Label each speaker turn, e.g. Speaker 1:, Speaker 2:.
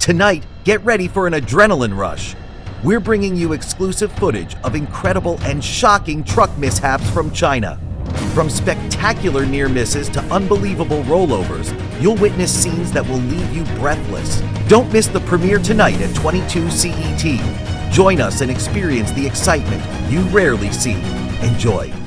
Speaker 1: Tonight, get ready for an adrenaline rush. We're bringing you exclusive footage of incredible and shocking truck mishaps from China. From spectacular near misses to unbelievable rollovers, you'll witness scenes that will leave you breathless. Don't miss the premiere tonight at 22 CET. Join us and experience the excitement you rarely see. Enjoy.